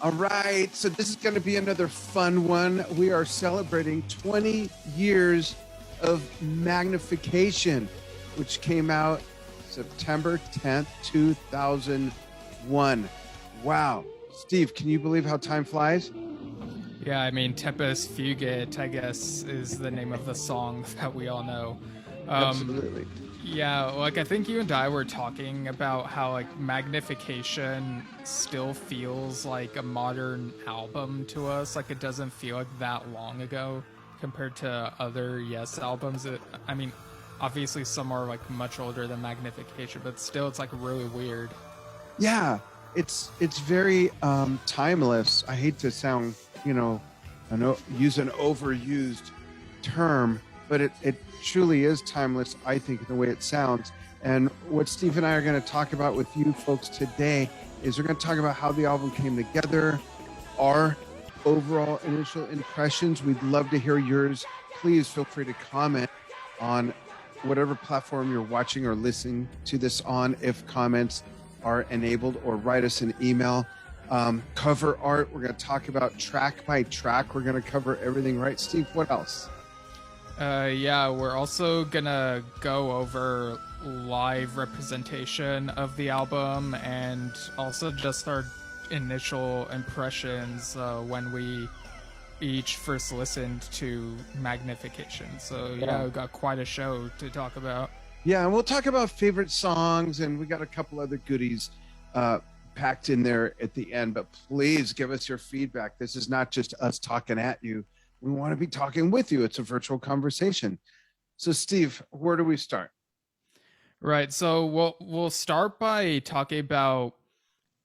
All right, so this is going to be another fun one. We are celebrating 20 years of Magnification, which came out September 10th, 2001. Wow. Steve, can you believe how time flies? Yeah, I mean, Tempest Fugit, I guess, is the name of the song that we all know. Um, Absolutely. yeah, like I think you and I were talking about how like Magnification still feels like a modern album to us. Like it doesn't feel like that long ago compared to other Yes albums. I mean, obviously some are like much older than Magnification, but still it's like really weird. Yeah, it's very timeless. I hate to sound, use an overused term, but it truly is timeless, I think, in the way it sounds. And what Steve and I are going to talk about with you folks today is we're going to talk about how the album came together, our overall initial impressions. We'd love to hear yours. Please feel free to comment on whatever platform you're watching or listening to this on, if comments are enabled, or write us an email. Cover art, we're going to talk about track by track. We're going to cover everything, right, Steve? What else? Yeah, we're also gonna go over live representation of the album and also just our initial impressions when we each first listened to Magnification. So yeah, we got quite a show to talk about. Yeah, and we'll talk about favorite songs, and we got a couple other goodies uh, packed in there at the end. But please give us your feedback. This is not just us talking at you. We want to be talking with you. It's a virtual conversation. So, Steve, where do we start? Right. So we'll start by talking about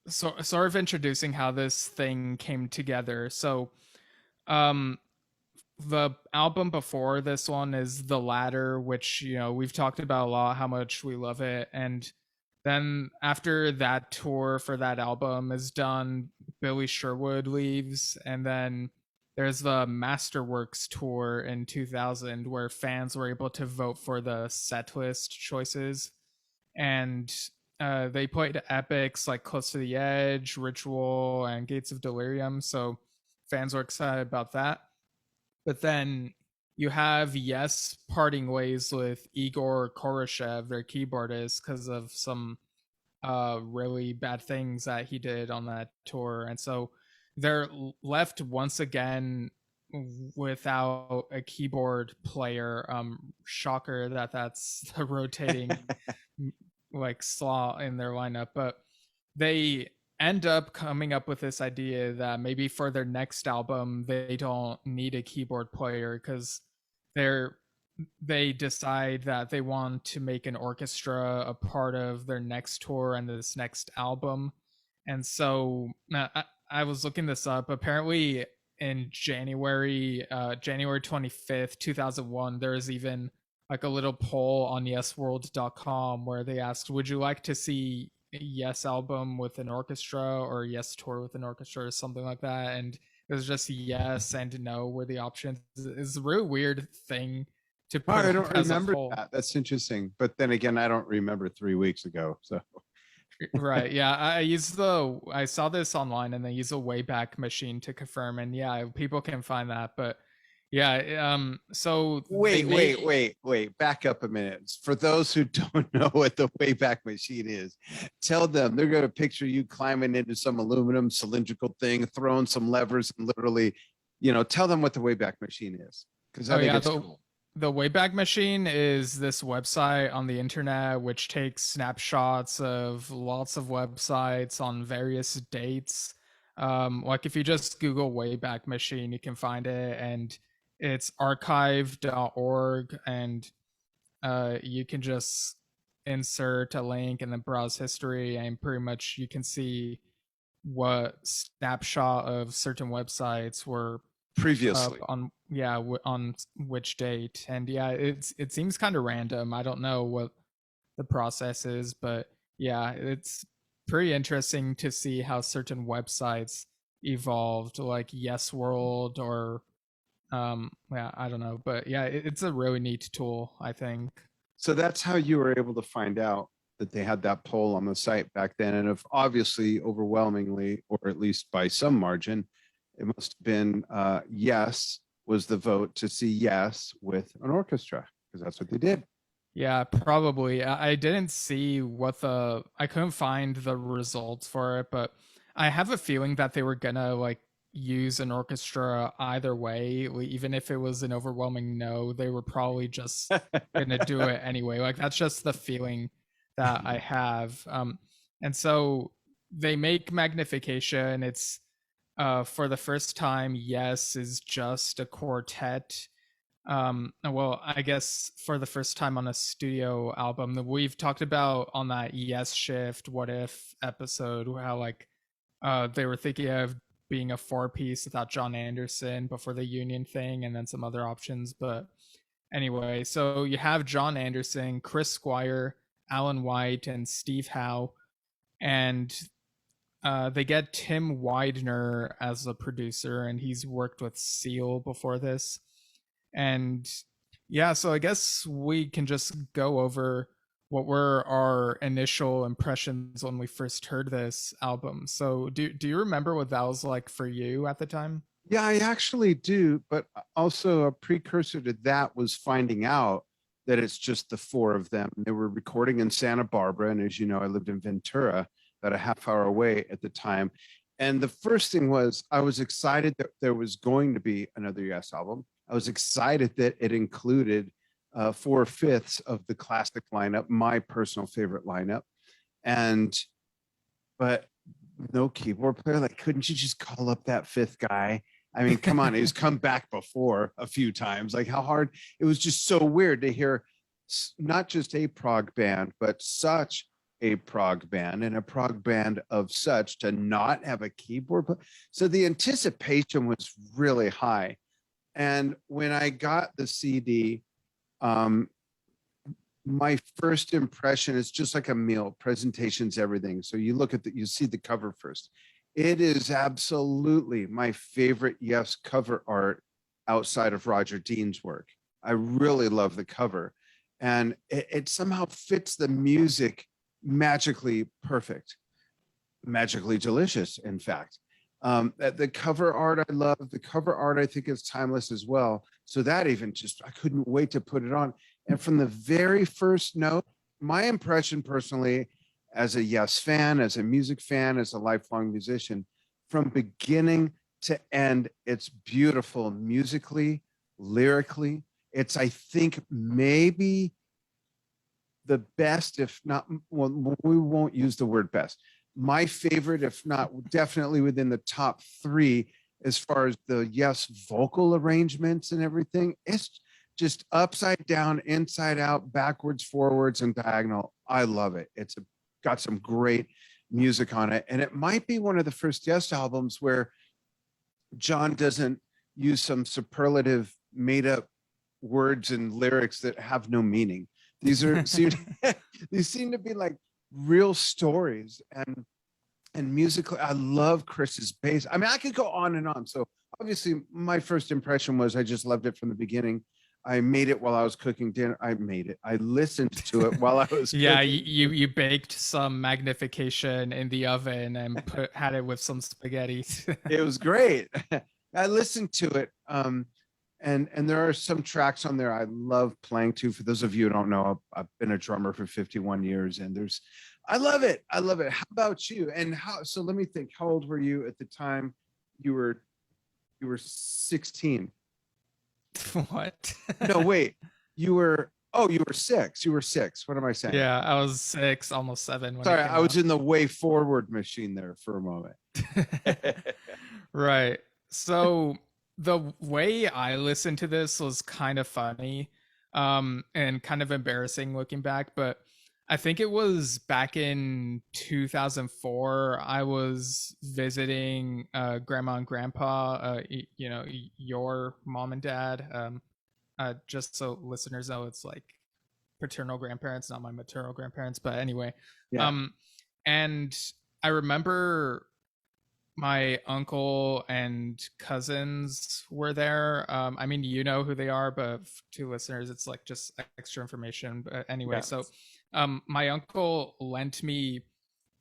sort of introducing how this thing came together. So um the album before this one is The Ladder, which we've talked about a lot how much we love it. And then after that tour for that album is done, Billy Sherwood leaves, and then there's the Masterworks tour in 2000 where fans were able to vote for the set list choices. And they played epics like Close to the Edge, Ritual, and Gates of Delirium, so fans were excited about that. But then you have Yes parting ways with Igor Koroshev, their keyboardist, because of some really bad things that he did on that tour. And so they're left once again without a keyboard player. Shocker that that's the rotating like slaw in their lineup. But they end up coming up with this idea that maybe for their next album they don't need a keyboard player because they're they decide that they want to make an orchestra a part of their next tour and this next album. And so I was looking this up. Apparently in January 25th 2001, there is even like a little poll on yesworld.com where they asked, would you like to see Yes album with an orchestra or Yes tour with an orchestra or something like that? And it was just yes and no were the options. It's a really weird thing to Oh, put I up don't as a remember poll. that. That's interesting. But then again, I don't remember 3 weeks ago. So, Right. Yeah. I saw this online and they use a Wayback Machine to confirm. And yeah, people can find that. But yeah. So they made. wait. Back up a minute. For those who don't know what the Wayback Machine is, tell them they're going to picture you climbing into some aluminum cylindrical thing, throwing some levers, and literally, tell them what the Wayback Machine is, because I Oh think yeah. it's cool. The Wayback Machine is this website on the internet which takes snapshots of lots of websites on various dates. Like if you just Google Wayback Machine, you can find it, and it's archive.org, and you can just insert a link and then browse history, and pretty much you can see what snapshot of certain websites were up Previously. on on which date. And yeah, it seems kind of random. I don't know what the process is, but yeah, it's pretty interesting to see how certain websites evolved, like Yes World or yeah, I don't know, but yeah, it's a really neat tool, I think. So that's how you were able to find out that they had that poll on the site back then, and if obviously overwhelmingly, or at least by some margin, it must have been yes was the vote to see Yes with an orchestra, because that's what they did. Yeah, probably. I didn't see what I couldn't find the results for it, but I have a feeling that they were gonna like use an orchestra either way. Even if it was an overwhelming no, they were probably just gonna do it anyway. Like that's just the feeling that I have. And so they make Magnification. It's for the first time, Yes is just a quartet. Well, I guess for the first time on a studio album that we've talked about on that Yesshift What If episode, how like they were thinking of being a four-piece without Jon Anderson before the union thing, and then some other options. But anyway, so you have Jon Anderson, Chris Squire, Alan White, and Steve Howe, and they get Tim Widener as a producer, and he's worked with Seal before this. And yeah, so I guess we can just go over what were our initial impressions when we first heard this album. So do you remember what that was like for you at the time? Yeah, I actually do. But also, a precursor to that was finding out that it's just the four of them. They were recording in Santa Barbara. And as you know, I lived in Ventura, about a half hour away at the time. And the first thing was, I was excited that there was going to be another Yes album. I was excited that it included 4/5 of the classic lineup, my personal favorite lineup. And, but no keyboard player. Like, couldn't you just call up that fifth guy? I mean, come on, he's come back before a few times. Like, how hard? It was just so weird to hear not just a prog band, but such a prog band, and a prog band of such to not have a keyboard. So the anticipation was really high. And when I got the CD, my first impression is just like a meal. Presentation's everything. So you look at you see the cover first. It is absolutely my favorite Yes cover art outside of Roger Dean's work. I really love the cover, and it somehow fits the music magically perfect, magically delicious, in fact. The cover art I love. The cover art I think is timeless as well. So that even just, I couldn't wait to put it on. And from the very first note, my impression personally, as a Yes fan, as a music fan, as a lifelong musician, from beginning to end, it's beautiful musically, lyrically. It's, I think, maybe the best, if not, well, we won't use the word best. My favorite, if not definitely within the top three, as far as the Yes vocal arrangements and everything. It's just upside down, inside out, backwards, forwards, and diagonal. I love it. It's got some great music on it. And it might be one of the first Yes albums where Jon doesn't use some superlative made up words and lyrics that have no meaning. These are these seem to be like real stories, and musically, I love Chris's bass. I mean, I could go on and on. So obviously, my first impression was I just loved it from the beginning. I made it while I was cooking dinner. I made it. I listened to it while I was Yeah, cooking. you baked some Magnification in the oven and had it with some spaghetti. It was great. I listened to it. And there are some tracks on there I love playing to. For those of you who don't know, I've been a drummer for 51 years, and I love it. I love it. How about you? And so let me think. How old were you at the time? You were 16. What? No, wait. You were 6. You were 6. What am I saying? Yeah, I was 6, almost 7 when it Sorry, came I was out. in the way forward machine there for a moment. Right. So the way I listened to this was kind of funny, and kind of embarrassing looking back, but I think it was back in 2004. I was visiting grandma and grandpa, your mom and dad. Just so listeners know, it's like paternal grandparents, not my maternal grandparents. But anyway, Yeah. um, and I remember my uncle and cousins were there. I mean, you know who they are, but to listeners, it's like just extra information. But anyway, Yeah. so my uncle lent me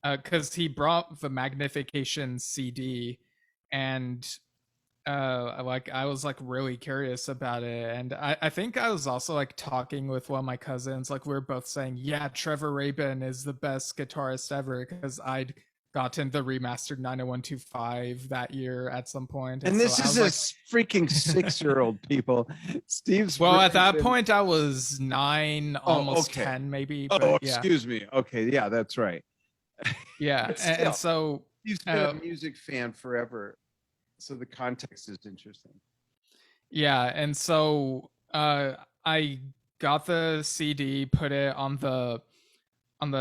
because he brought the Magnification CD, and like I was like really curious about it, and I think I was also like talking with one of my cousins, like we were both saying, yeah, Trevor Rabin is the best guitarist ever, because I'd gotten the remastered 90125 that year at some point, and And so this I is was a like, freaking 6-year-old, people. Steve's well, at really that been. point I was 9, Oh, almost okay. 10 maybe, Oh, but yeah. excuse me. Okay, yeah, that's right. Yeah, But and still, so Steve's been a uh, music fan forever, so the context is interesting. yeah, and so I got the CD, put it on the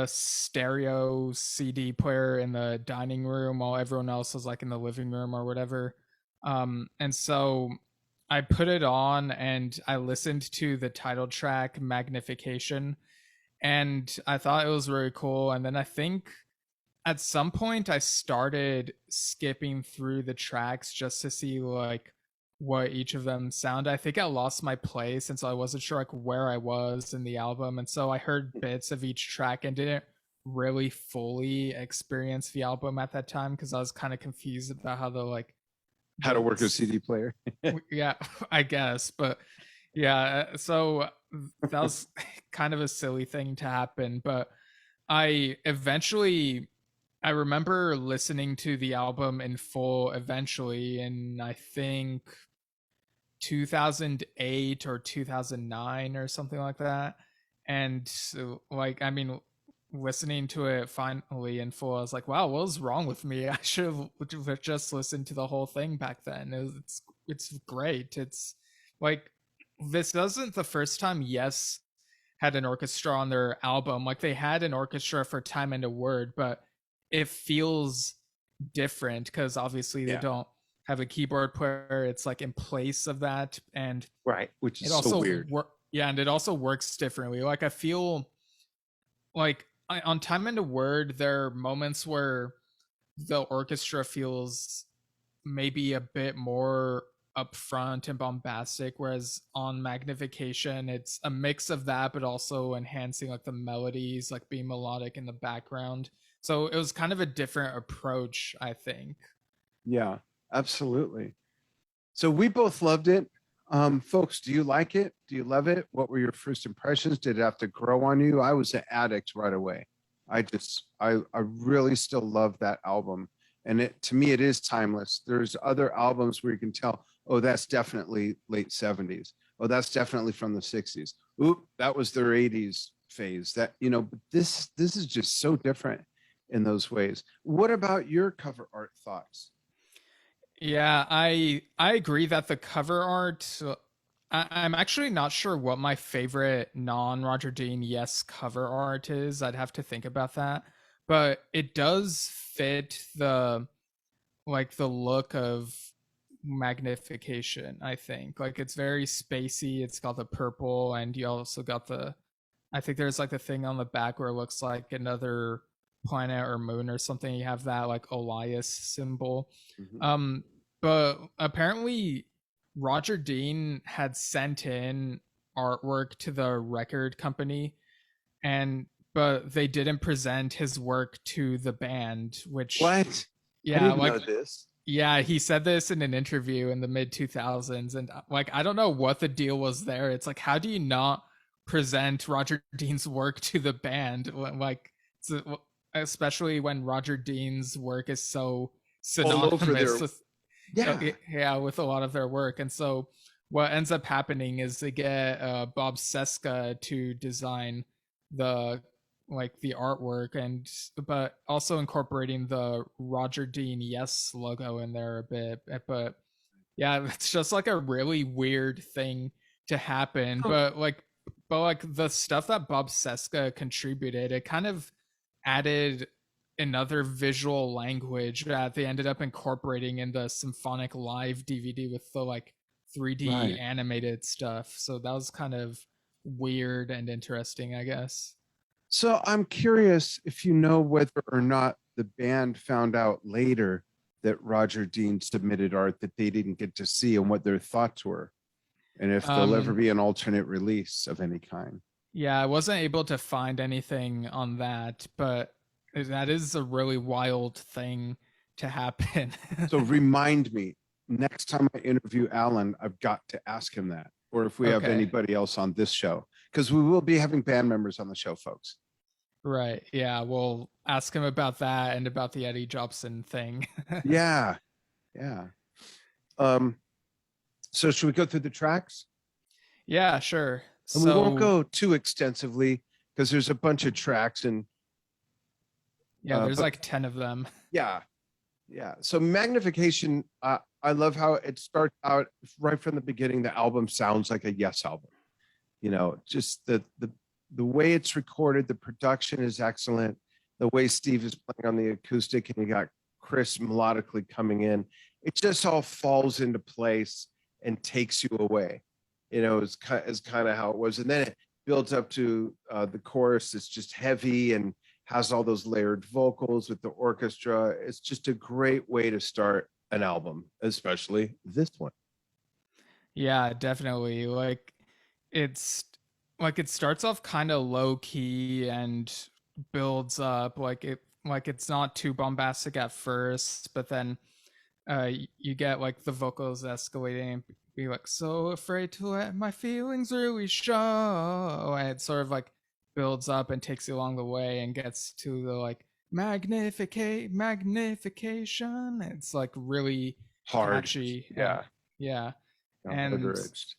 stereo CD player in the dining room while everyone else was like in the living room or whatever. And so I put it on and I listened to the title track Magnification, and I thought it was really cool. And then I think at some point I started skipping through the tracks just to see like what each of them sound. I think I lost my place, and so I wasn't sure like where I was in the album, and so I heard bits of each track and didn't really fully experience the album at that time because I was kind of confused about how the like How to the work a CD player. yeah, I guess, but yeah, so that was kind of a silly thing to happen, but I eventually I remember listening to the album in full eventually in I think 2008 or 2009 or something like that. And so, like, I mean, listening to it finally in full, I was like, wow, what was wrong with me? I should have just listened to the whole thing back then. It's great. It's like, this isn't the first time Yes had an orchestra on their album. Like, they had an orchestra for Time and a Word, but it feels different because obviously they Yeah, don't have a keyboard player. It's like in place of that, and right. Which it is so also weird. yeah, and it also works differently. Like I feel like on Time and a Word, there are moments where the orchestra feels maybe a bit more upfront and bombastic, whereas on Magnification it's a mix of that but also enhancing like the melodies, like being melodic in the background. So it was kind of a different approach, I think. Yeah, absolutely. So we both loved it. Folks, do you like it? Do you love it? What were your first impressions? Did it have to grow on you? I was an addict right away. I really still love that album. And it, to me, it is timeless. There's other albums where you can tell, oh, that's definitely late 70s. Oh, that's definitely from the 60s. Oop, that was their 80s phase. That, but this is just so different in those ways. What about your cover art thoughts? Yeah, I agree that the cover art. I'm actually not sure what my favorite non Roger Dean Yes cover art is. I'd have to think about that, but it does fit the like the look of Magnification. I think like it's very spacey. It's got the purple, and you also got the. I think there's like the thing on the back where it looks like another planet or moon or something. You have that like Elias symbol. Mhm. Um, but apparently Roger Dean had sent in artwork to the record company, and but they didn't present his work to the band, which What? I yeah, didn't like know this. yeah, he said this in an interview in the mid 2000s, and like I don't know what the deal was there. It's like, how do you not present Roger Dean's work to the band? Like, especially when Roger Dean's work is so All over synonymous there. with Yeah. yeah, with a lot of their work. And so what ends up happening is they get Bob Cesca to design the like the artwork, and but also incorporating the Roger Dean Yes logo in there a bit. But yeah, it's just like a really weird thing to happen. So, But like the stuff that Bob Cesca contributed, it kind of added another visual language that they ended up incorporating in the Symphonic Live DVD with the like 3D right. animated stuff. So that was kind of weird and interesting, I guess. So I'm curious if you know whether or not the band found out later that Roger Dean submitted art that they didn't get to see and what their thoughts were, and if there'll ever Um, be an alternate release of any kind. Yeah, I wasn't able to find anything on that, but that is a really wild thing to happen. So remind me next time I interview Alan, I've got to ask him that, or if we have Okay. anybody else on this show, because we will be having band members on the show, folks. Right. Yeah, we'll ask him about that and about the Eddie Jobson thing. Yeah, yeah. Um, so should we go through the tracks? Yeah, sure. And we won't So, go too extensively because there's a bunch of tracks and yeah, there's but like 10 of them. yeah, yeah. So Magnification, I love how it starts out right from the beginning. The album sounds like a Yes album. You know, just the way it's recorded, the production is excellent. The way Steve is playing on the acoustic, and you got Chris melodically coming in, it just all falls into place and takes you away. You know, is kind of how it was, and then it builds up to the chorus. It's just heavy and has all those layered vocals with the orchestra. It's just a great way to start an album, especially this one. Yeah, definitely. It's it starts off kind of low key and builds up like it's not too bombastic at first, but then you get like the vocals escalating and be like so afraid to let my feelings really show, and it sort of like builds up and takes you along the way and gets to the like magnification. It's like really Hard, catchy and yeah, yeah, harder and edged.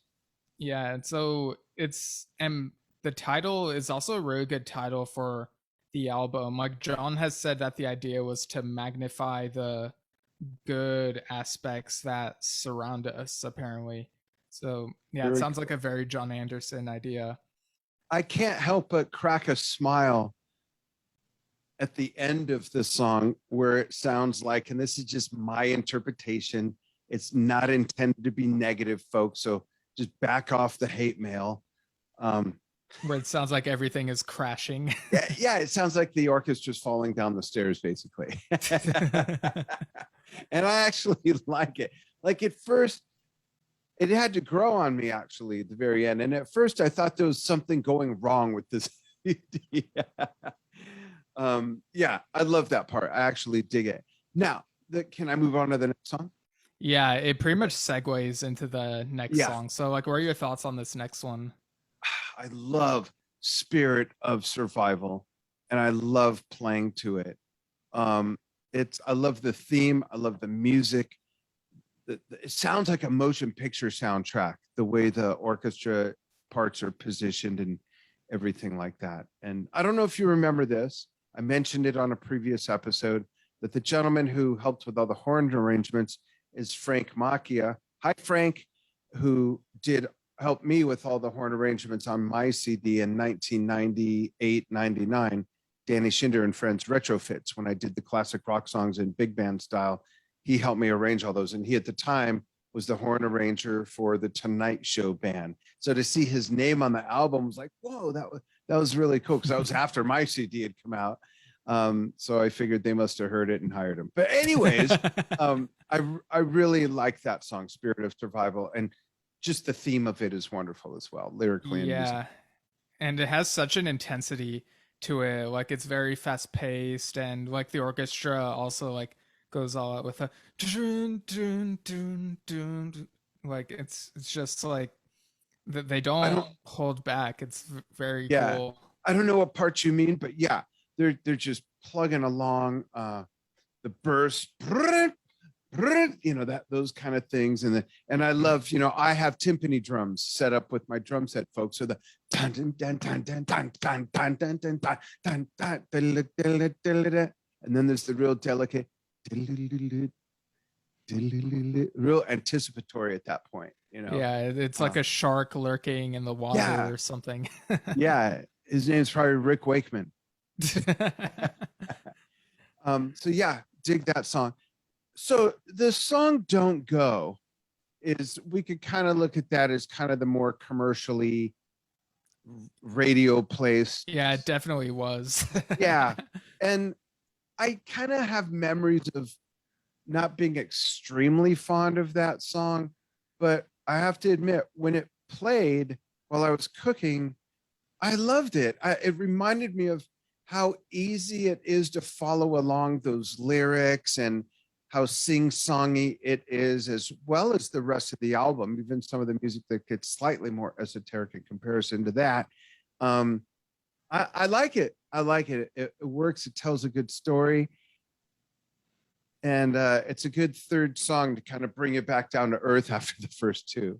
yeah, and so it's and the title is also a really good title for the album. Like John has said that the idea was to magnify the good aspects that surround us, apparently. So yeah, it Very sounds like cool. a very John Anderson idea. I can't help but crack a smile at the end of the song where it sounds like, and this is just my interpretation, it's not intended to be negative, folks. So just back off the hate mail. Um, Where it sounds like everything is crashing. yeah, yeah, it sounds like the orchestra's falling down the stairs, basically. And I actually like it. Like at first, it had to grow on me actually at the very end. And at first, I thought there was something going wrong with this. Yeah, I love that part. I actually dig it. Now, can I move on to the next song? Yeah, it pretty much segues into the next Yeah, song. So like what are your thoughts on this next one? I love Spirit of Survival, and I love playing to it. I love the theme. I love the music. It sounds like a motion picture soundtrack, the way the orchestra parts are positioned and everything like that. And I don't know if you remember this. I mentioned it on a previous episode that the gentleman who helped with all the horn arrangements is Frank Macchia. Hi, Frank, who did help me with all the horn arrangements on my CD in 1998, 99. Danny Schinder and Friends Retrofits, when I did the classic rock songs in big band style. He helped me arrange all those. And he at the time was the horn arranger for the Tonight Show band. So to see his name on the album was like, whoa, that was really cool, because that was after my CD had come out. So I figured they must have heard it and hired him. But anyways, I really like that song, Spirit of Survival, and just the theme of it is wonderful as well, lyrically and musically. Yeah. And it has such an intensity to it. Like it's very fast paced, and like the orchestra also like goes all out with a dun, dun, dun, dun, dun. Like it's just like that they I don't don't, hold back. It's very yeah, cool. I don't know what parts you mean, but yeah, they're just plugging along. The burst, you know, that those kind of things, and I love, you know, I have timpani drums set up with my drum set, folks. So the dun dun dun dun dun dun dun dun dun dun dun dun, and then there's the real delicate, real anticipatory at that point, you know. Yeah, it's like a shark lurking in the water Yeah, or something. yeah. His name's probably Rick Wakeman. So yeah, dig that song. So the song "Don't Go" is, we could kind of look at that as kind of the more commercially radio placed. Yeah, it definitely was. Yeah, and I kind of have memories of not being extremely fond of that song, but I have to admit, when it played while I was cooking, I loved it. It reminded me of how easy it is to follow along those lyrics and how sing-songy it is, as well as the rest of the album, even some of the music that gets slightly more esoteric in comparison to that. Um, I like it. I like it. It works. It tells a good story. And it's a good third song to kind of bring it back down to earth after the first two.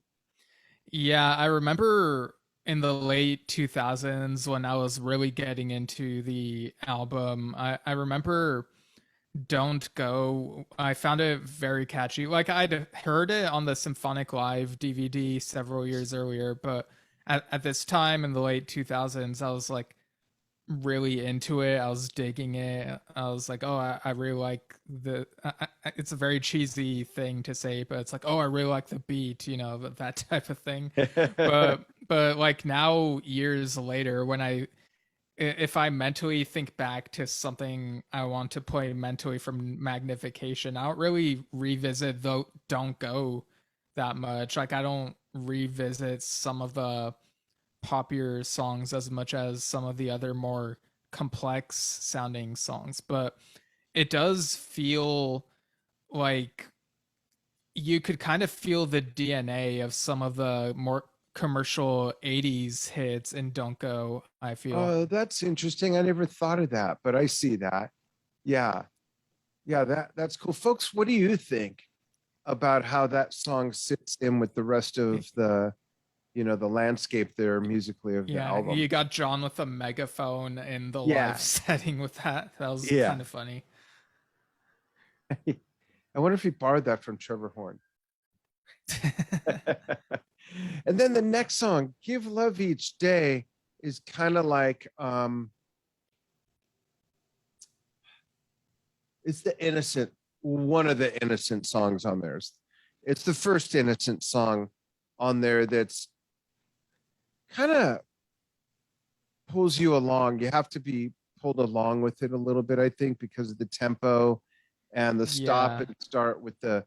Yeah, I remember in the late 2000s when I was really getting into the album. I remember Don't Go. I found it very catchy. Like I'd heard it on the Symphonic Live DVD several years earlier, but at this time in the late 2000s, I was like really into it. I was digging it. I was like, oh, I really like it's a very cheesy thing to say, but it's like, oh, I really like the beat, that type of thing. But like now, years later, when if I mentally think back to something I want to play mentally from Magnification, I don't really revisit the Don't Go that much. Like I don't revisit some of the popular songs as much as some of the other more complex sounding songs, but it does feel like you could kind of feel the DNA of some of the more commercial 80s hits in Don't Go, I feel. Oh, that's interesting. I never thought of that, but I see that. Yeah. Yeah, that's cool. Folks, what do you think about how that song sits in with the rest of the landscape there musically of the Yeah, album? you got John with a megaphone in the live Yeah. setting with that. That was Yeah. kind of funny. I wonder if he borrowed that from Trevor Horn. And then the next song, Give Love Each Day, is kind of like it's the innocent, one of the innocent songs on there. It's the first innocent song on there that's kind of pulls you along. You have to be pulled along with it a little bit, I think, because of the tempo and the stop Yeah. and start with that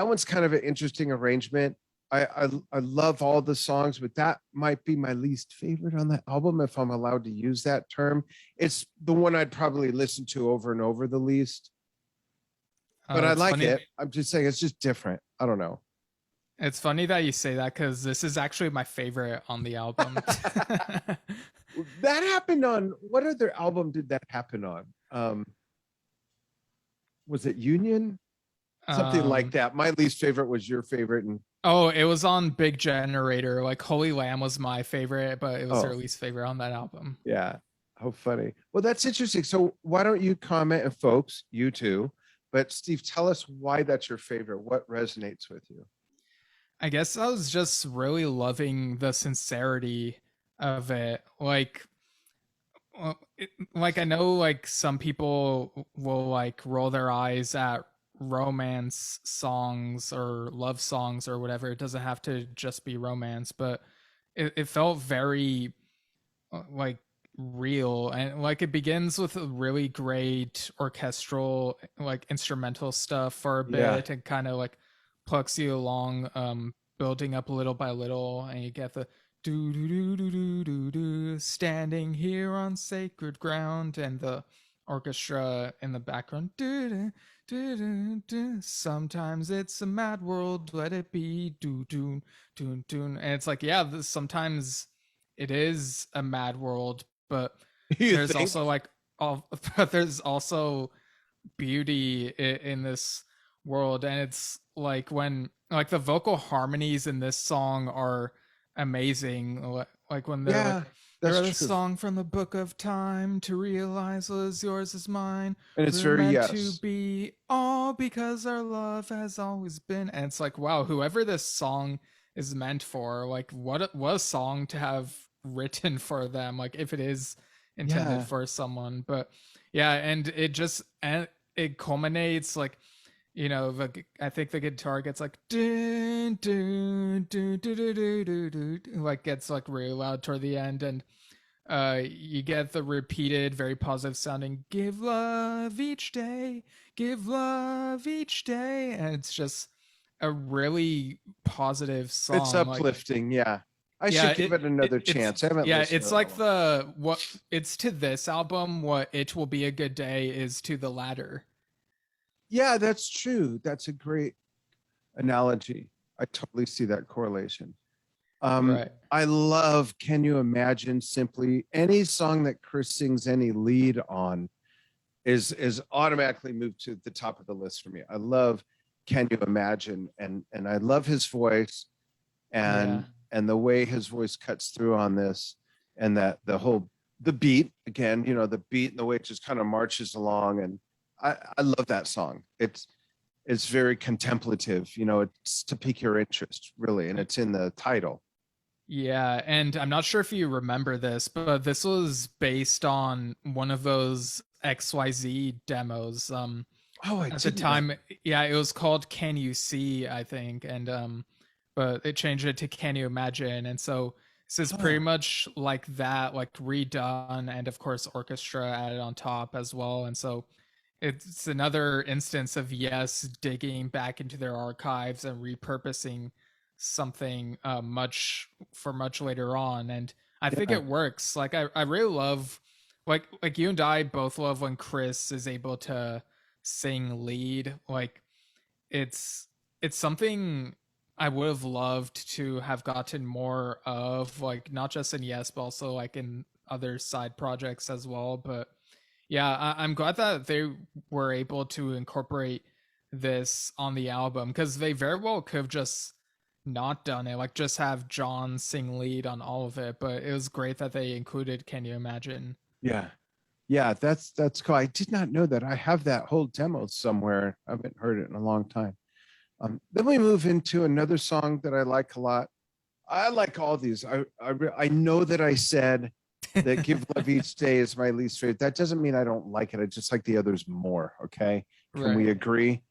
one's kind of an interesting arrangement. I love all the songs, but that might be my least favorite on the album, if I'm allowed to use that term. It's the one I'd probably listen to over and over the least, but I It's like funny. it. I'm just saying it's just different. I don't know. It's funny that you say that because this is actually my favorite on the album. That happened on what other album did that happen on? Was it Union? Something like um, that. My least favorite was your favorite, and oh, it was on Big Generator. Like Holy Lamb was my favorite, but it was their oh least favorite on that album. yeah, how funny. Well, that's interesting. So why don't you comment, and folks, you too, but Steve, tell us why that's your favorite. What resonates with you? I guess I was just really loving the sincerity of it. Like I know like some people will like roll their eyes at romance songs or love songs or whatever. It doesn't have to just be romance, but it felt very like real, and like it begins with a really great orchestral like instrumental stuff for a Yeah. bit and kind of like plucks you along, building up little by little, and you get the do do do do do do do standing here on sacred ground, and the orchestra in the background. Do, do, do, do. Sometimes it's a mad world, let it be. Do do do do. And it's like, yeah, sometimes it is a mad world, but You there's think? also like all but there's also beauty in this world, and it's like when like the vocal harmonies in this song are amazing, like when they're like, Yeah, you're that's the true. song from the book of time to realize what is yours is mine. And it's We're very meant to yes. be all because our love has always been. And it's like, wow, whoever this song is meant for, like what a song to have written for them, like if it is intended Yeah. for someone. But yeah, and it culminates like, I think the guitar gets like dun, dun, dun, dun, dun, dun, dun, dun, dun, like gets like really loud toward the end, and you get the repeated very positive sounding give love each day, give love each day, and it's just a really positive It's song. Like uplifting. Yeah. I Yeah, should give it another chance. I haven't listened it's to that like one. the what it's to this album what It Will Be a Good Day is to the latter. Yeah, that's true. That's a great analogy. I totally see that correlation. Right. I love Can You Imagine? Simply any song that Chris sings any lead on is automatically moved to the top of the list for me. I love Can You Imagine? And I love his voice Yeah. and the way his voice cuts through on this, and that the beat again, the beat and the way it just kind of marches along. And I love that song. It's very contemplative, it's to pique your interest, really, and it's in the title. Yeah, and I'm not sure if you remember this, but this was based on one of those XYZ demos. Oh, I At the didn't know. time, yeah, it was called Can You See, I think, and but they changed it to Can You Imagine, and so this is pretty Oh, much like that, like redone, and of course orchestra added on top as well, and so it's another instance of Yes digging back into their archives and repurposing something much later on, and I think yeah, it works. Like I really love, like you and I both love when Chris is able to sing lead. Like it's it's something I would have loved to have gotten more of, like not just in Yes, but also like in other side projects as well. But yeah, I'm glad that they were able to incorporate this on the album because they very well could have just not done it, like just have John sing lead on all of it. But it was great that they included Can You Imagine? yeah, yeah. That's cool. I did not know that. I have that whole demo somewhere. I haven't heard it in a long time. Then we move into another song that I like a lot. I like all these. I know that I said that Give Love Each Day is my least favorite. That doesn't mean I don't like it. I just like the others more. Okay. Can we Right. agree?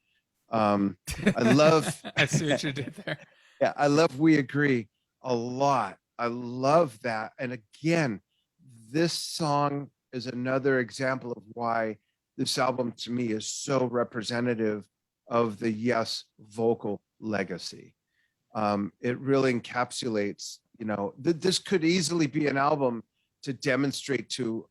Um, I love, I see what you did there. yeah, I love We Agree a lot. I love that. And again, this song is another example of why this album to me is so representative of the Yes vocal legacy. It really encapsulates, this could easily be an album to demonstrate to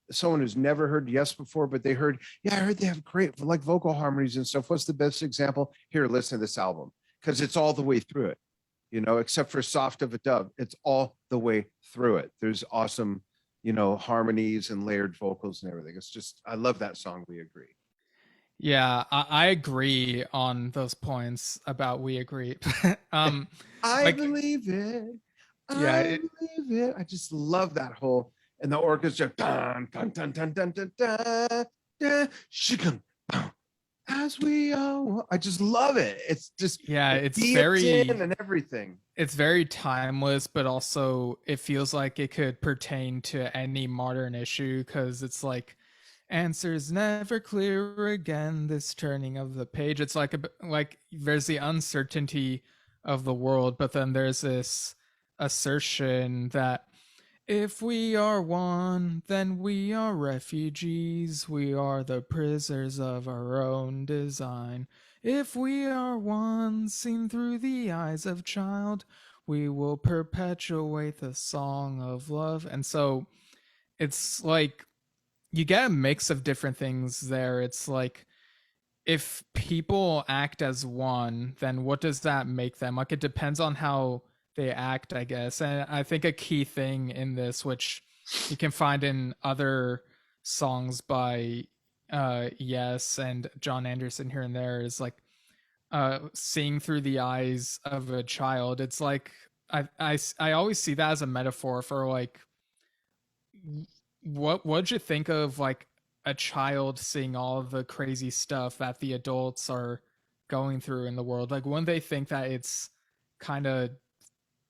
someone who's never heard Yes before, but they heard, yeah, I heard they have great like vocal harmonies and stuff. What's the best example? Here, listen to this album, because it's all the way through it, except for Soft of a Dove. It's all the way through it. There's awesome, harmonies and layered vocals and everything. It's just, I love that song. We Agree. Yeah, I agree on those points about We Agree. um, I like believe it. yeah, I believe it. I just love that whole, and the orchestra. Dun, dun, dun, dun, dun, dun, dun, dun, shikun, dun, as we all. I just love it. It's just yeah, the beats in and everything. it's very timeless, but also it feels like it could pertain to any modern issue because it's like answers never clear again. This turning of the page. It's like like there's the uncertainty of the world, but then there's this assertion that if we are one, then we are refugees. We are the prisoners of our own design. If we are one, seen through the eyes of child, we will perpetuate the song of love. And so it's like you get a mix of different things there. It's like if people act as one, then what does that make them? Like it depends on how they act, I guess. And I think a key thing in this, which you can find in other songs by Yes and Jon Anderson here and there, is like seeing through the eyes of a child. It's like I always see that as a metaphor for like what'd you think of like a child seeing all of the crazy stuff that the adults are going through in the world? Like when they think that it's kind of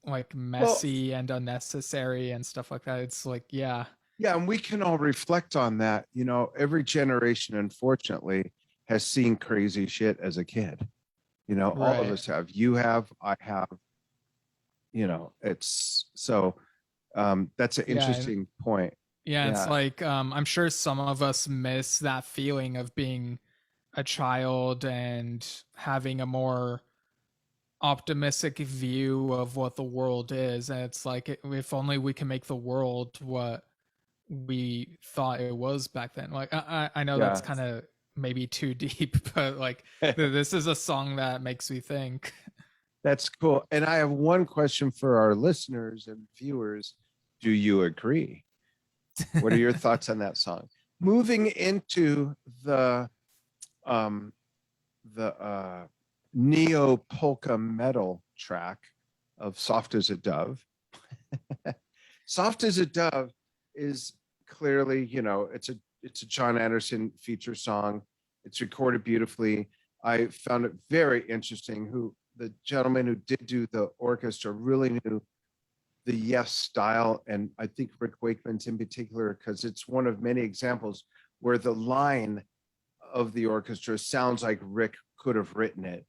like Well, messy and unnecessary and stuff like that, it's like yeah. yeah, and we can all reflect on that. Every generation, unfortunately, has seen crazy shit as a kid. All of Right. us have. You have, I have. It's so. That's an Yeah, and interesting point. yeah, it's Yeah. like I'm sure some of us miss that feeling of being a child and having a more optimistic view of what the world is, and it's like if only we can make the world what we thought it was back then. Like I know that's Yeah. kind of maybe too deep, but like this is a song that makes me think. That's cool. And I have one question for our listeners and viewers. Do you agree? What are your thoughts on that song? Moving into um the neo polka metal track of Soft as a Dove. Soft as a Dove is clearly, it's a Jon Anderson feature song. It's recorded beautifully. I found it very interesting who the gentleman who did do the orchestra really knew the Yes style, and I think Rick Wakeman's in particular, because it's one of many examples where the line of the orchestra sounds like Rick could have written it.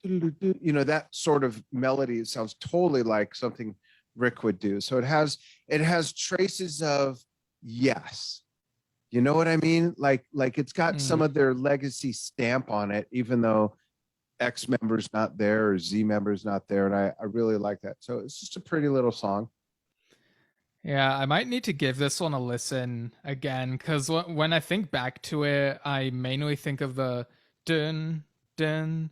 That sort of melody sounds totally like something Rick would do. So it has traces of Yes. You know what I mean? Like it's got some of their legacy stamp on it, even though X member's not there or Z member's not there. And I really like that. So it's just a pretty little song. Yeah, I might need to give this one a listen again because when I think back to it, I mainly think of the dun dun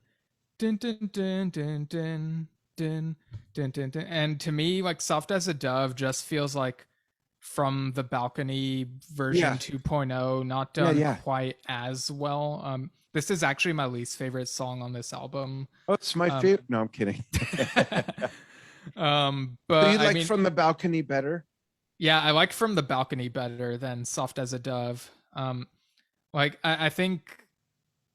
dun dun dun dun dun dun dun dun dun, and to me, like "Soft as a Dove" just feels like from the Balcony version Yeah. 2.0, not Yeah. done Yeah. quite as well. This is actually my least favorite song on this album. Oh, it's my favorite. No, I'm kidding. So But you I like mean, From the Balcony better? yeah, I like From the Balcony better than Soft as a Dove. Like I think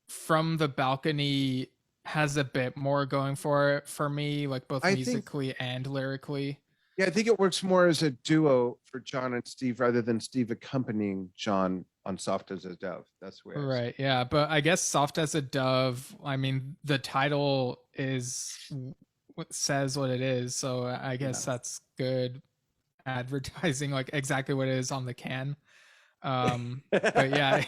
From the Balcony has a bit more going for it for me, like both I think, musically and lyrically. yeah, I think it works more as a duo for John and Steve rather than Steve accompanying John on Soft as a Dove. That's the way I see Right, it. yeah, but I guess Soft as a Dove, I mean, the title is what says what it is, so I Yeah. guess that's good advertising, like exactly what it is on the can. Um, but yeah,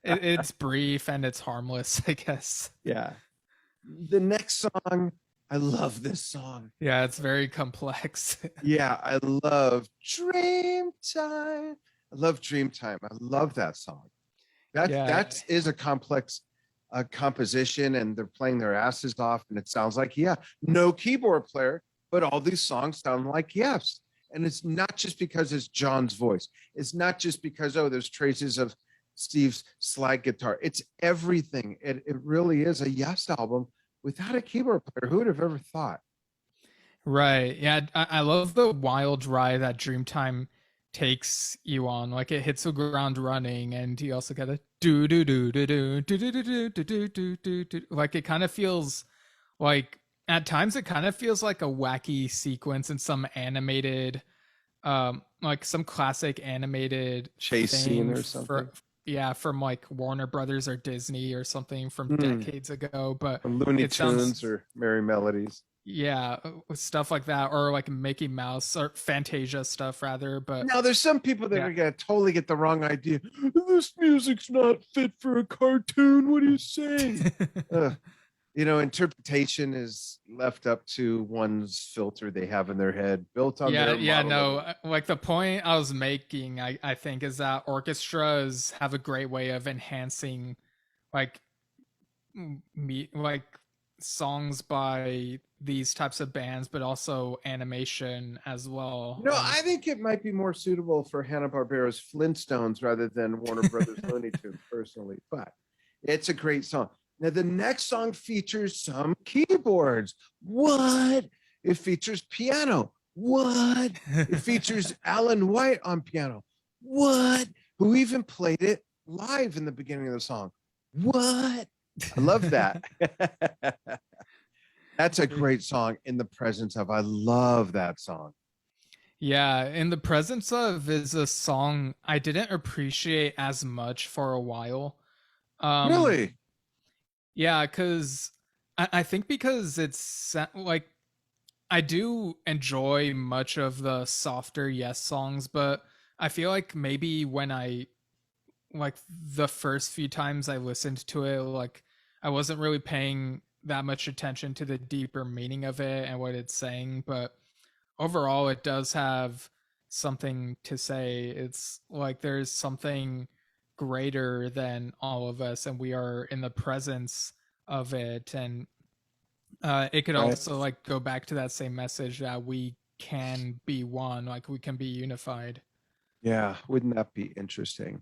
it's brief and it's harmless, I guess. Yeah. The next song, I love this song. Yeah, it's very complex. Yeah, I love Dreamtime. I love Dreamtime. I love that song. Yeah, That is a complex composition, and they're playing their asses off, and it sounds like no keyboard player, but all these songs sound like Yes. And it's not just because it's John's voice. It's not just because there's traces of Steve's slide guitar. It's everything. It really is a Yes album without a keyboard player. Who would have ever thought? right. Yeah, I love the wild ride that Dreamtime takes you on. Like it hits the ground running, and you also got a do do do do do do do do do do do do do. Like it kind of feels like at times it kind of feels like a wacky sequence in some animated, like some classic animated Chase scene thing or for something. yeah from like Warner Brothers or Disney or something from Hmm. decades ago. But From Looney it Tunes sounds or Merry Melodies. yeah, with stuff like that, or like Mickey Mouse or Fantasia stuff rather. But Now, there's some people that yeah, are gonna totally get the wrong idea. This music's not fit for a cartoon. What are you saying? Ugh. Interpretation is left up to one's filter they have in their head, built on yeah, their yeah. model of. No, like the point I was making, I think, is that orchestras have a great way of enhancing, like me, like songs by these types of bands, but also animation as well. I think it might be more suitable for Hanna-Barbera's Flintstones rather than Warner Brothers Looney Tunes, personally. But it's a great song. Now, the next song features some keyboards. What? It features piano. What? It features Alan White on piano. What? Who even played it live in the beginning of the song? What? I love that. That's a great song. In the Presence of. I love that song. Yeah, In the Presence of is a song I didn't appreciate as much for a while. Um, Really? yeah, because I think because it's like I do enjoy much of the softer Yes songs, but I feel like maybe when I like the first few times I listened to it, like I wasn't really paying that much attention to the deeper meaning of it and what it's saying, but overall it does have something to say. It's like there's something greater than all of us and we are in the presence of it. And it could Right. also like go back to that same message that we can be one, like we can be unified. Yeah. Wouldn't that be interesting?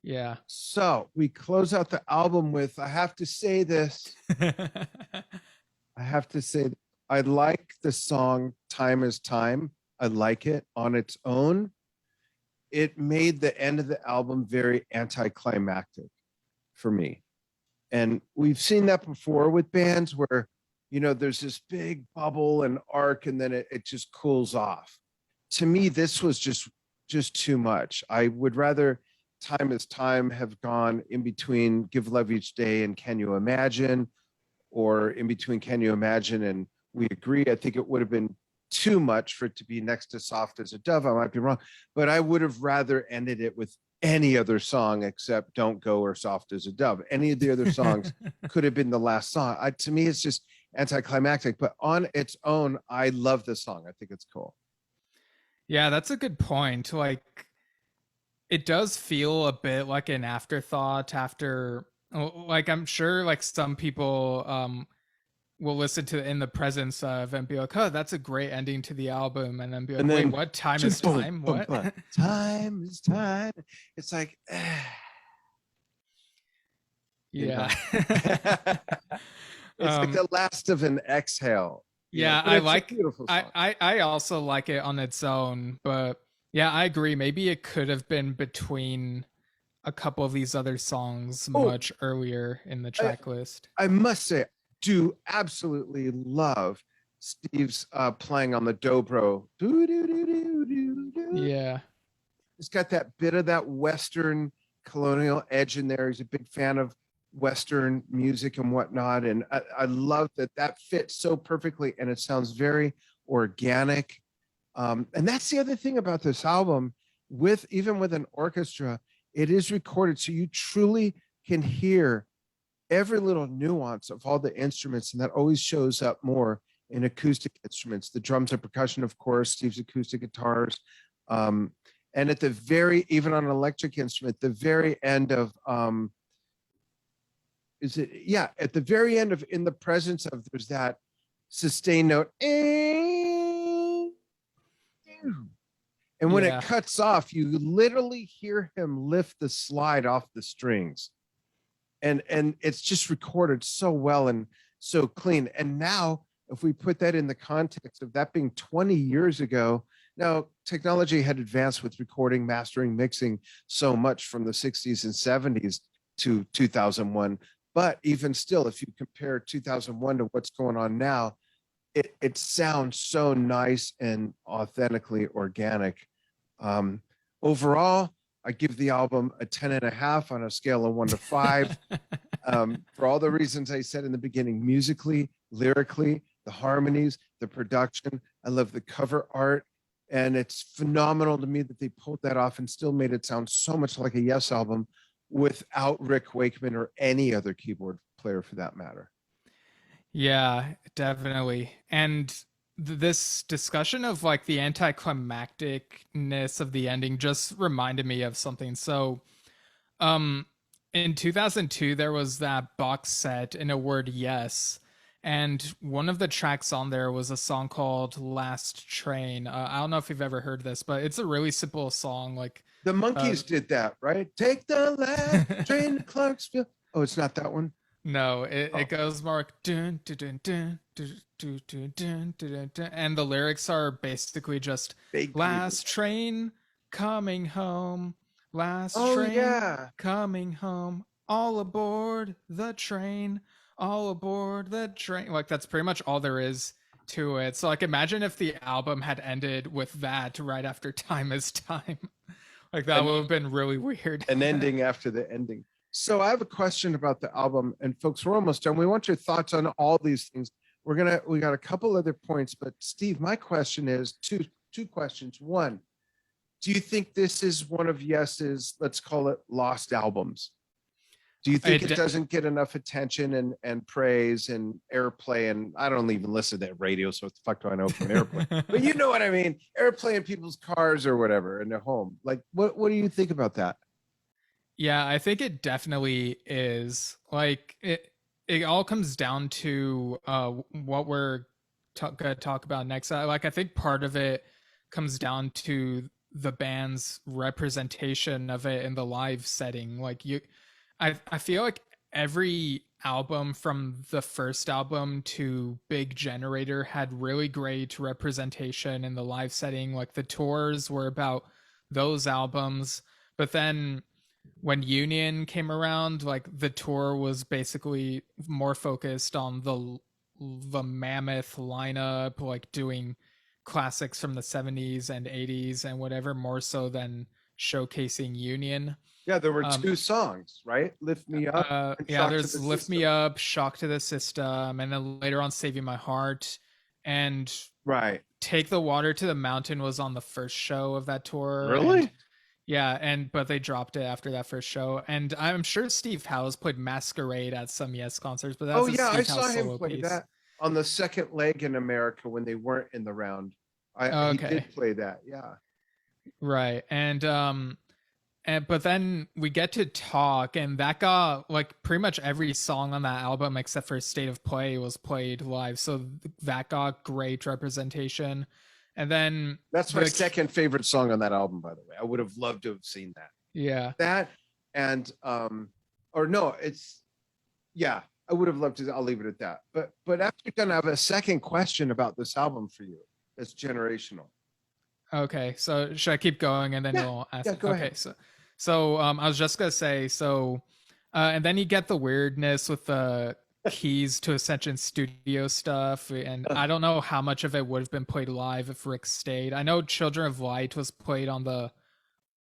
Yeah. So we close out the album with, I have to say this. I have to say, I like the song Time is Time. I like it on its own. It made the end of the album very anticlimactic for me. And we've seen that before with bands where, there's this big bubble and arc and then it just cools off. To me, this was just too much. I would rather Time is Time have gone in between Give Love Each Day and Can You Imagine, or in between Can You Imagine and We Agree. I think it would have been too much for it to be next to Soft as a Dove. I might be wrong, but I would have rather ended it with any other song except Don't Go or Soft as a Dove. Any of the other songs could have been the last song. To me, it's just anticlimactic, but on its own, I love the song. I think it's cool. Yeah, that's a good point. Like it does feel a bit like an afterthought after, like I'm sure like some people will listen to In the Presence of and be like, oh, that's a great ending to the album, and then be like, And wait, then what? Time is time? What? Time is time. It's like Yeah. It's like the last of an exhale. Yeah, but I it's like a beautiful song. I also like it on its own, but yeah, I agree. Maybe it could have been between a couple of these other songs much earlier in the track list. I must say, do absolutely love Steve's playing on the dobro. Yeah. It's got that bit of that Western colonial edge in there. He's a big fan of Western music and whatnot. And I love that fits so perfectly and it sounds very organic. And that's the other thing about this album, even with an orchestra, it is recorded. So you truly can hear every little nuance of all the instruments. And that always shows up more in acoustic instruments, the drums and percussion, of course, Steve's acoustic guitars. And at even on an electric instrument, the very end of, at the very end of In the Presence of, there's that sustained note. And when it cuts off, you literally hear him lift the slide off the strings. And it's just recorded so well and so clean. And now, if we put that in the context of that being 20 years ago, now technology had advanced with recording, mastering, mixing so much from the 60s and 70s to 2001. But even still, if you compare 2001 to what's going on now, it sounds so nice and authentically organic. Overall, I give the album a 10.5 on a scale of 1 to 5. For all the reasons I said in the beginning, musically, lyrically, the harmonies, the production. I love the cover art. And it's phenomenal to me that they pulled that off and still made it sound so much like a Yes album without Rick Wakeman or any other keyboard player for that matter. Yeah, definitely. And this discussion of like the anticlimacticness of the ending just reminded me of something. So, in 2002, there was that box set in a word Yes. And one of the tracks on there was a song called Last Train. I don't know if you've ever heard this, but it's a really simple song. Like the Monkees did that, right? Take the last train to Clarksville. Oh, it's not that one? No, it goes more like dun, dun, dun, dun, dun, dun, dun, dun, dun, dun, and the lyrics are basically just last train coming home, last train coming home, all aboard the train, all aboard the train. Like that's pretty much all there is to it. So like imagine if the album had ended with that right after Time is Time. Like that would have been really weird. An ending after the ending. So I have a question about the album, and folks, we're almost done. We want your thoughts on all these things. We got a couple other points, but Steve, my question is two questions. One, do you think this is one of Yes's, let's call it, lost albums? Do you think it It, doesn't get enough attention and praise and airplay? And I don't even listen to radio, so what the fuck do I know from airplay? But you know what I mean? Airplay in people's cars or whatever in their home. Like, what do you think about that? yeah, I think it definitely is. Like it all comes down to what we're gonna talk about next. Like I think part of it comes down to the band's representation of it in the live setting. Like I feel like every album from the first album to Big Generator had really great representation in the live setting. Like the tours were about those albums, but then when Union came around, like the tour was basically more focused on the mammoth lineup, like doing classics from the 70s and 80s and whatever, more so than showcasing Union. Yeah, there were Um, two songs, right? Lift Me Up and yeah, Shock to there's the Lift Me System. Up, Shock to the System, and then later on Saving My Heart. And Right. Take the Water to the Mountain was on the first show of that tour. And Really? yeah, and but they dropped it after that first show. And I'm sure Steve Howe's played Masquerade at some Yes concerts, but Oh that's a yeah, I Steve Howe saw him solo play piece. that on the second leg in America when they weren't in the round. He Okay. did play that. Yeah. Right. And but then we get to Talk, and that got like pretty much every song on that album except for State of Play was played live. So that got great representation. And then That's my second favorite song on that album, by the way. I would have loved to have seen that. yeah. That and or no, it's yeah, I would have loved to. I'll leave it at that. But after you're done, I have a second question about this album for you. That's generational. Okay. So should I keep going and then Yeah. you'll ask? Yeah, go Okay. ahead. So I was just gonna say and then you get the weirdness with the keys to Ascension Studio stuff, and I don't know how much of it would have been played live if Rick stayed. I know Children of Light was played on the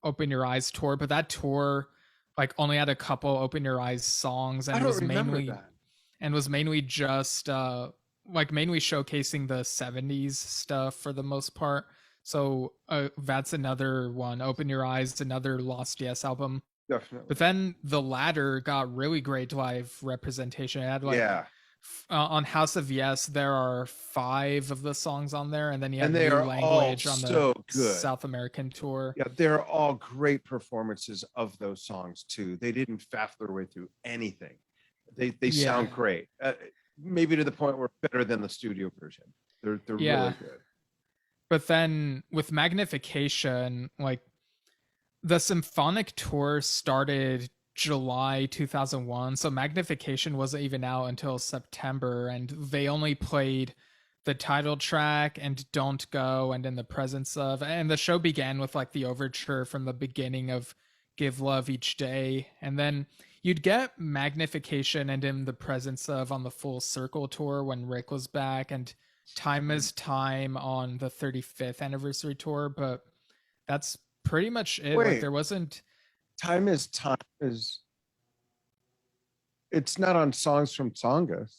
Open Your Eyes tour, but that tour like only had a couple Open Your Eyes songs, I and don't remember that. was mainly just like mainly showcasing the 70s stuff for the most part. So that's another one. Open Your Eyes, another Lost Yes album. Definitely. But then the latter got really great live representation. It had like on House of Yes, there are 5 of the songs on there, and then you have they New are Language all on the so good. South American tour. Yeah, they're all great performances of those songs too. They didn't faff their way through anything. They sound great. Maybe to the point where better than the studio version. They're really good. But then with Magnification, like the symphonic tour started July 2001, so Magnification wasn't even out until September, and they only played the title track and Don't Go and In the Presence Of, and the show began with like the overture from the beginning of Give Love Each Day, and then you'd get Magnification and In the Presence Of on the Full Circle tour when Rick was back, and Time is Time on the 35th anniversary tour, but that's pretty much it. Wait, like there wasn't Time is Time is it's not on Songs from Songus.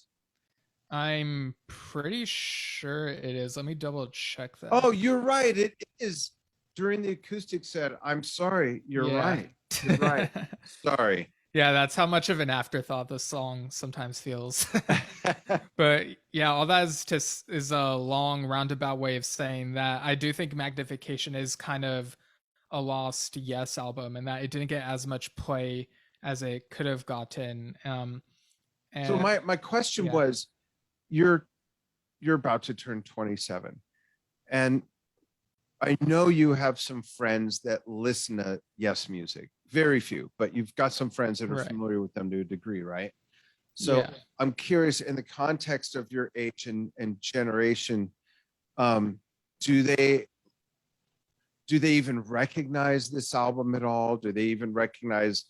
I'm pretty sure it is. Let me double check that. Oh, you're right. It is during the acoustic set. I'm sorry. You're right. You're right. Sorry. Yeah, that's how much of an afterthought this song sometimes feels. But yeah, all that is a long roundabout way of saying that I do think Magnification is kind of a lost Yes album, and that it didn't get as much play as it could have gotten. So my question was, you're about to turn 27, and I know you have some friends that listen to Yes music. Very few, but you've got some friends that are familiar with them to a degree, right? So I'm curious, in the context of your age and generation, do they even recognize this album at all? Do they even recognize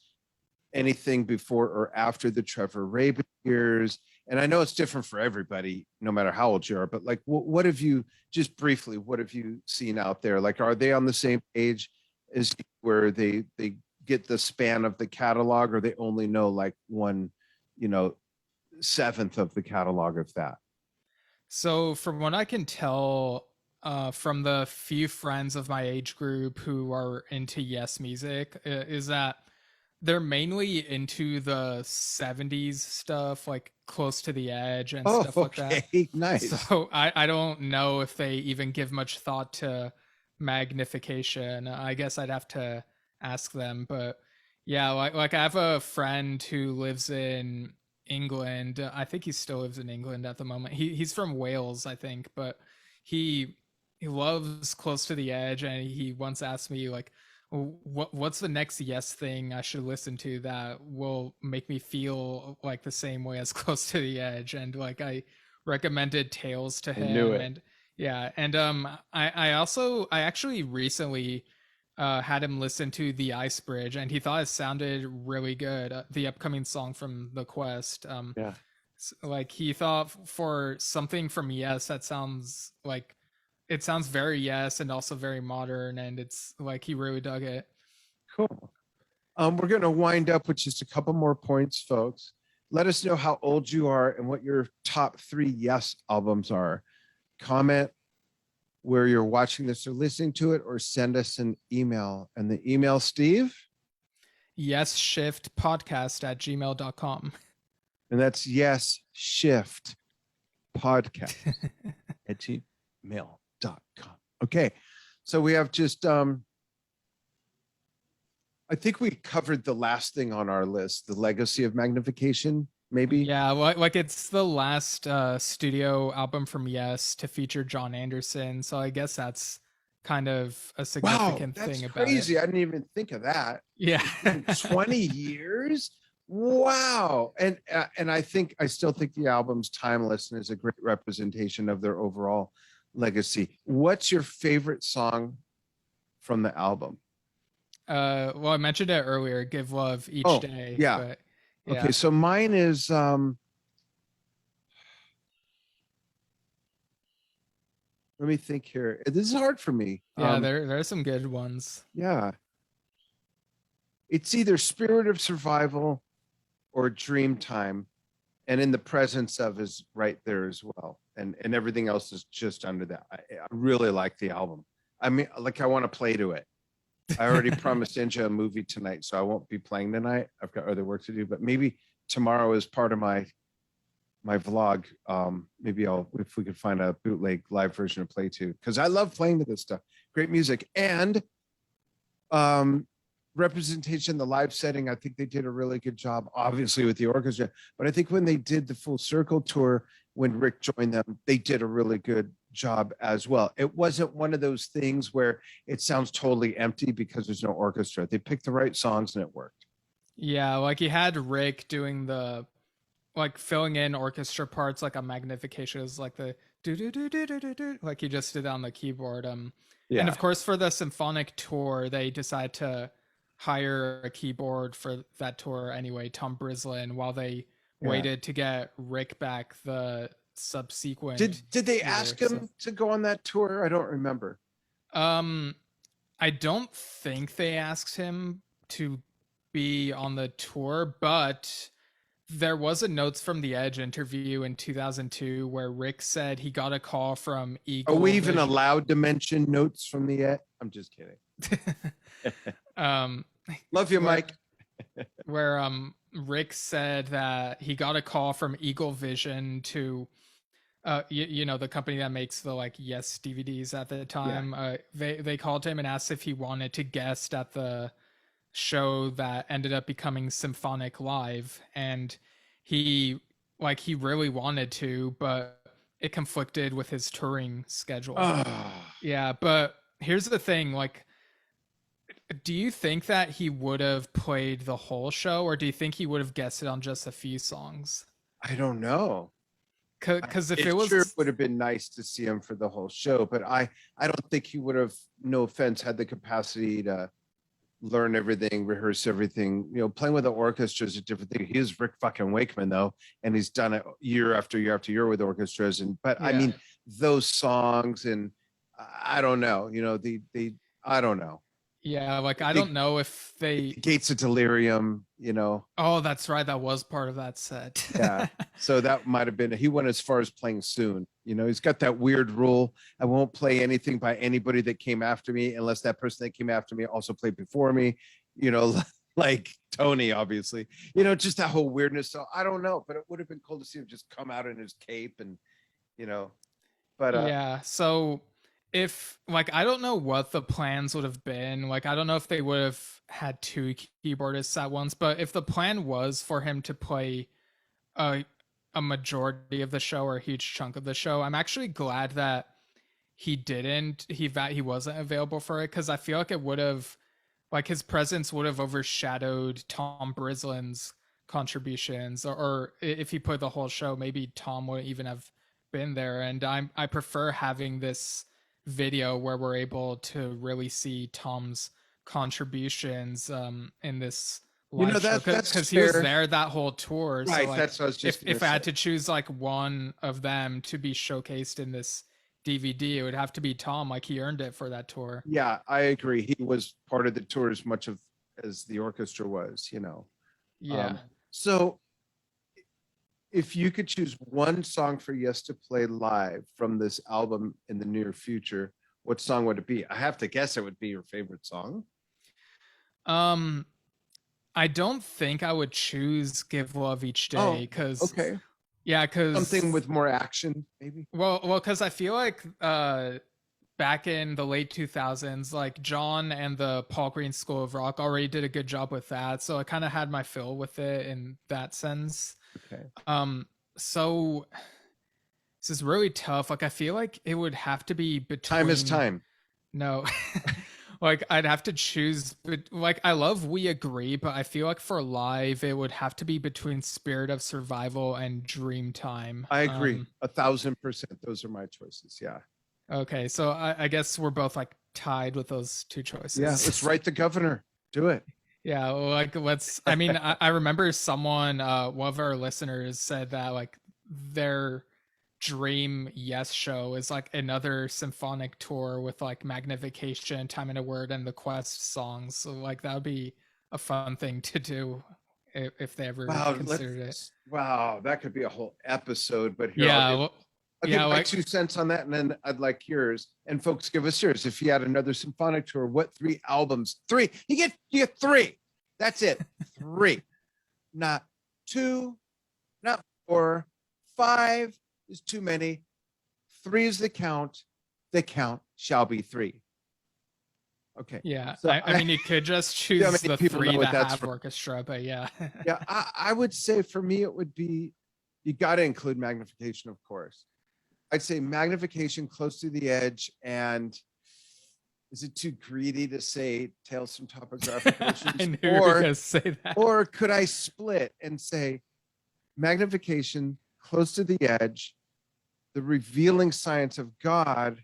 anything before or after the Trevor Rabin years? And I know it's different for everybody, no matter how old you are, but like, what have you, just briefly, what have you seen out there? Like, are they on the same age as you, where they get the span of the catalog, or they only know like 1/7 of the catalog of that? So from what I can tell, from the few friends of my age group who are into Yes music, is that they're mainly into the 70s stuff, like Close to the Edge and Oh, stuff like that. okay. Nice. So I don't know if they even give much thought to magnification. I guess I'd have to ask them, but yeah, like I have a friend who lives in England. I think he still lives in England at the moment. He's from Wales, I think, but he he loves Close to the Edge, and he once asked me like, what's the next Yes thing I should listen to that will make me feel like the same way as Close to the Edge? And like I recommended Tales to I knew him, it. and yeah, and I actually recently had him listen to The Ice Bridge, and he thought it sounded really good. The upcoming song from The Quest. Yeah. Like he thought for something from Yes that sounds like it sounds very Yes and also very modern, and it's like he really dug it. Cool. We're going to wind up with just a couple more points, folks. Let us know how old you are and what your top 3 Yes albums are. Comment where you're watching this or listening to it, or send us an email. And the email, Steve? Yesshiftpodcast@gmail.com. And that's Yes Shift Podcast at gmail.com. Okay. So we have just I think we covered the last thing on our list, the legacy of magnification, maybe. Yeah, like it's the last studio album from Yes to feature Jon Anderson, so I guess that's kind of a Wow, significant that's thing about crazy. it. I didn't even think of that. Yeah. 20 years. Wow. And I still think the album's timeless and is a great representation of their overall legacy. What's your favorite song from the album? Well, I mentioned it earlier, Give Love Each Day. Yeah. But yeah. Okay, so mine is let me think here. This is hard for me. Yeah, there are some good ones. Yeah. It's either Spirit of Survival or Dream Time. And In the Presence of is right there as well. And everything else is just under that. I really like the album. I mean, like I want to play to it. I already promised Inja a movie tonight, so I won't be playing tonight. I've got other work to do, but maybe tomorrow is part of my vlog. Maybe if we could find a bootleg live version to play to, because I love playing to this stuff. Great music and representation, the live setting. I think they did a really good job, obviously with the orchestra, but I think when they did the Full Circle tour, when Rick joined them, they did a really good job as well. It wasn't one of those things where it sounds totally empty because there's no orchestra. They picked the right songs and it worked. Yeah, like you had Rick doing the like filling in orchestra parts like a magnification is like the do do do do do do do like he just did on the keyboard. Yeah. And of course for the symphonic tour they decided to hire a keyboard for that tour anyway, Tom Brislin, while they waited to get Rick back the subsequent. Did they ask him to go on that tour? I don't remember. I don't think they asked him to be on the tour, but there was a Notes from the Edge interview in 2002 where Rick said he got a call from Eagle. Are we even allowed to mention Notes from the Edge? I'm just kidding. Love you, Mike. Where Rick said that he got a call from Eagle Vision to you know, the company that makes the like Yes DVDs at the time. They called him and asked if he wanted to guest at the show that ended up becoming Symphonic Live, and he really wanted to, but it conflicted with his touring schedule. Yeah, but here's the thing, like, do you think that he would have played the whole show, or do you think he would have guested on just a few songs? I don't know. Because if it was, sure would have been nice to see him for the whole show, but I don't think he would have, no offense, had the capacity to learn everything, rehearse everything. You know, playing with the orchestra is a different thing. He is Rick fucking Wakeman though, and he's done it year after year after year with orchestras. I mean, those songs, and I don't know. You know, I don't know. Yeah, like I don't know if they Gates of Delirium, you know. Oh, that's right. That was part of that set. Yeah. So that might have been, he went as far as playing Soon. You know, he's got that weird rule. I won't play anything by anybody that came after me unless that person that came after me also played before me. You know, like Tony, obviously, just that whole weirdness. So I don't know, but it would have been cool to see him just come out in his cape and, you know, but Yeah. So if like I don't know what the plans would have been. Like I don't know if they would have had two keyboardists at once, but if the plan was for him to play a a majority of the show or a huge chunk of the show, I'm actually glad that he wasn't available for it, because I feel like it would have, like his presence would have overshadowed Tom Brislin's contributions, or if he put the whole show, maybe Tom wouldn't even have been there. And I prefer having this video where we're able to really see Tom's contributions in this live show, that's because he was fair. there that whole tour. So Right. like That's what I was just if I had to choose like one of them to be showcased in this DVD, it would have to be Tom. Like he earned it for that tour. Yeah, I agree. He was part of the tour as much of as the orchestra was. Yeah. So if you could choose one song for Yes to play live from this album in the near future, what song would it be? I have to guess it would be your favorite song. I don't think I would choose "Give Love Each Day" because okay, because something with more action, maybe. Well, because I feel like back in the late 2000s, like John and the Paul Green School of Rock already did a good job with that, so I kind of had my fill with it in that sense. Okay. So this is really tough. Like I feel like it would have to be between Time is time. No. Like I'd have to choose, but like I love We Agree, but I feel like for live it would have to be between Spirit of Survival and Dreamtime. I agree. 1,000%. Those are my choices. Yeah. Okay, so I guess we're both like tied with those two choices. Yeah, let's write the governor. Do it. Yeah, well, like let's. I mean, I remember someone, one of our listeners, said that like their dream Yes show is like another symphonic tour with like Magnification, Time and a Word, and the Quest songs. So like that would be a fun thing to do if they ever considered it. Wow, that could be a whole episode. But here, Yeah, I'll give my 2 cents on that, and then I'd like yours. And folks, give us yours. If you had another symphonic tour, what 3 albums? 3. You get 3. That's it. 3, not 2, not 4, 5 is too many. 3 is the count. The count shall be 3. Okay. Yeah. So I mean, you could just choose the 3 that have orchestra, but yeah. Yeah. I would say for me, it would be, you got to include Magnification, of course. I'd say Magnification, Close to the Edge, and is it too greedy to say Tales from Topographic Oceans? I knew you were going to say that. Or could I split and say Magnification, Close to the Edge, The Revealing Science of God,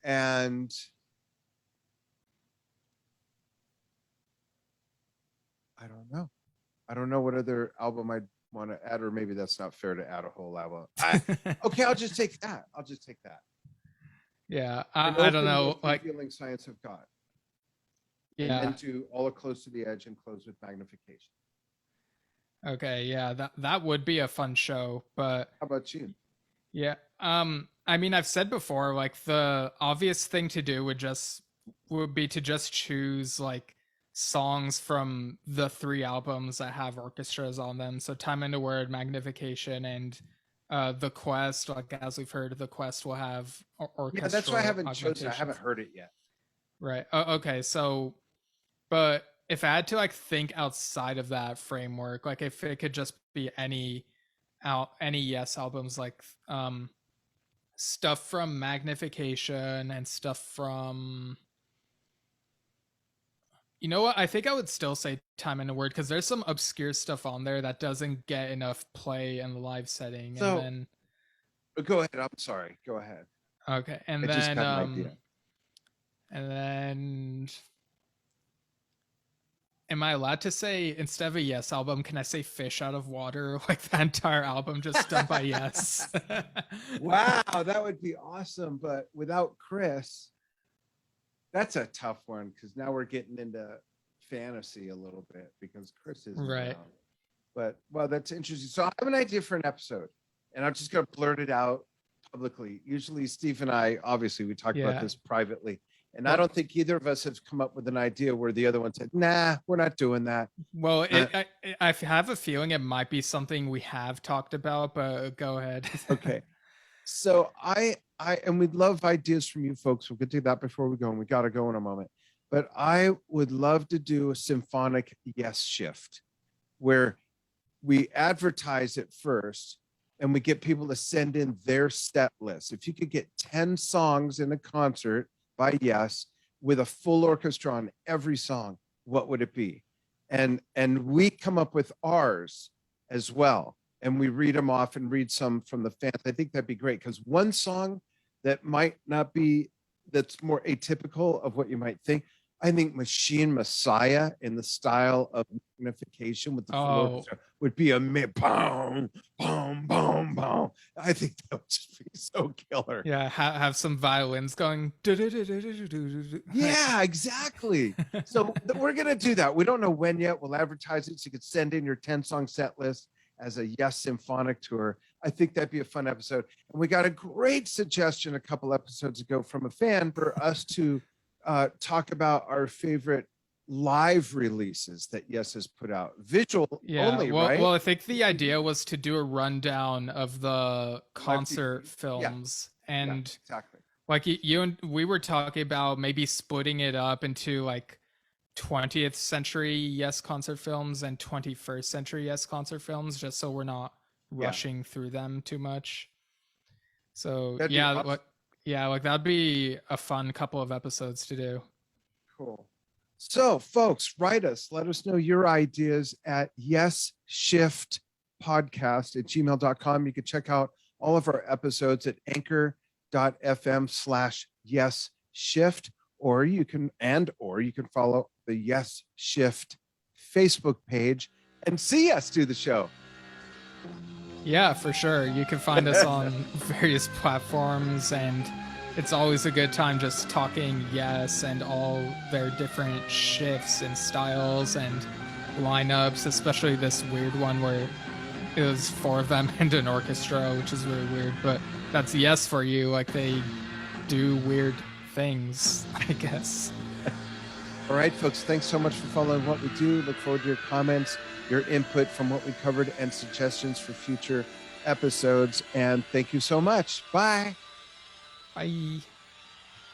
and I don't know. I don't know what other album I'd want to add, or maybe that's not fair to add a whole album. Okay, I'll just take that. Yeah, I don't know. Like Revealing Science of God. Yeah. And then to All Close to the Edge and close with Magnification. Okay, yeah, that would be a fun show, but how about you? Yeah. I mean, I've said before, like the obvious thing to do would be to just choose like songs from the 3 albums that have orchestras on them. So Time and a Word, Magnification, and The Quest. Like as we've heard, The Quest will have orchestra. Yeah, that's why I haven't chosen. I haven't heard it yet. Right. Okay. So, but if I had to like think outside of that framework, like if it could just be any Yes albums, like stuff from Magnification and stuff from, you know what, I think I would still say Time and a Word, because there's some obscure stuff on there that doesn't get enough play in the live setting. So, and then go ahead. I'm sorry. Go ahead. Okay. And then am I allowed to say, instead of a Yes album, can I say Fish Out of Water? Like the entire album just done by Yes. Wow, that would be awesome. But without Chris, that's a tough one, because now we're getting into fantasy a little bit because Chris is right around. But well, that's interesting. So I have an idea for an episode, and I'm just going to blurt it out publicly. Usually Steve and I, obviously we talk about this privately. And I don't think either of us have come up with an idea where the other one said, nah, we're not doing that. Well, I have a feeling it might be something we have talked about, but go ahead. Okay. So and we'd love ideas from you folks. We'll get to that before we go, and we got to go in a moment. But I would love to do a symphonic Yesshift where we advertise it first and we get people to send in their set list. If you could get 10 songs in a concert by Yes with a full orchestra on every song, what would it be? And we come up with ours as well. And we read them off and read some from the fans. I think that'd be great, because one song that might not be, that's more atypical of what you might think, I think Machine Messiah in the style of Magnification with the full orchestra would be a boom, boom, boom, boom. I think that would just be so killer. Yeah, have some violins going. Yeah, exactly. So we're going to do that. We don't know when yet. We'll advertise it so you can send in your 10-song set list as a Yes Symphonic Tour. I think that'd be a fun episode. And we got a great suggestion a couple episodes ago from a fan for us to talk about our favorite live releases that Yes has put out. Visual only, right? Well, I think the idea was to do a rundown of the concert films. Yeah. And exactly. Like you and we were talking about maybe splitting it up into like 20th century Yes concert films and 21st century Yes concert films, just so we're not rushing through them too much. So that'd awesome. Like that'd be a fun couple of episodes to do. Cool. So folks, write us, let us know your ideas at yesshiftpodcast@gmail.com. You can check out all of our episodes at anchor.fm/yesshift, or you can follow the Yes Shift Facebook page and see us do the show. Yeah, for sure. You can find us on various platforms, and it's always a good time just talking Yes and all their different shifts and styles and lineups, especially this weird one where it was 4 of them and an orchestra, which is really weird, but that's Yes for you. Like, they do weird things, I guess. All right, folks, thanks so much for following what we do. Look forward to your comments, your input from what we covered, and suggestions for future episodes. And thank you so much. Bye. Bye.